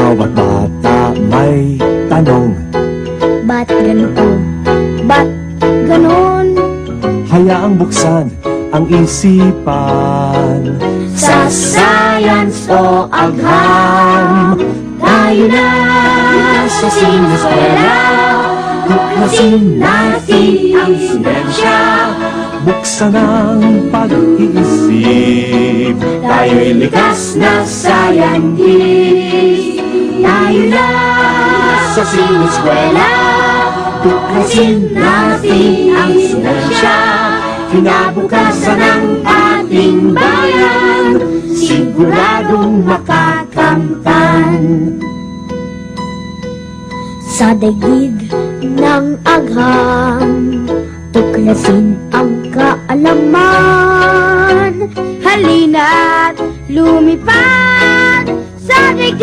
Bawat bata may tanong, Ba't ganito? Ba't ganon? hayaang buksan ang isipan. Sa science o agham, tayo na sa sinueskwela. Tuklasin natin ang siyensya. Buksan ang pag-iisip, Tayo'y likas na scientist. Tayo na sa sinueskwela. Tuklasin natin ang siyensya. Kinabukasan ng ating bayan, siguradong makakamtan. Sa daigdig ng agham, tuklasin ang kaalaman. Halina't lumipad sa daigdig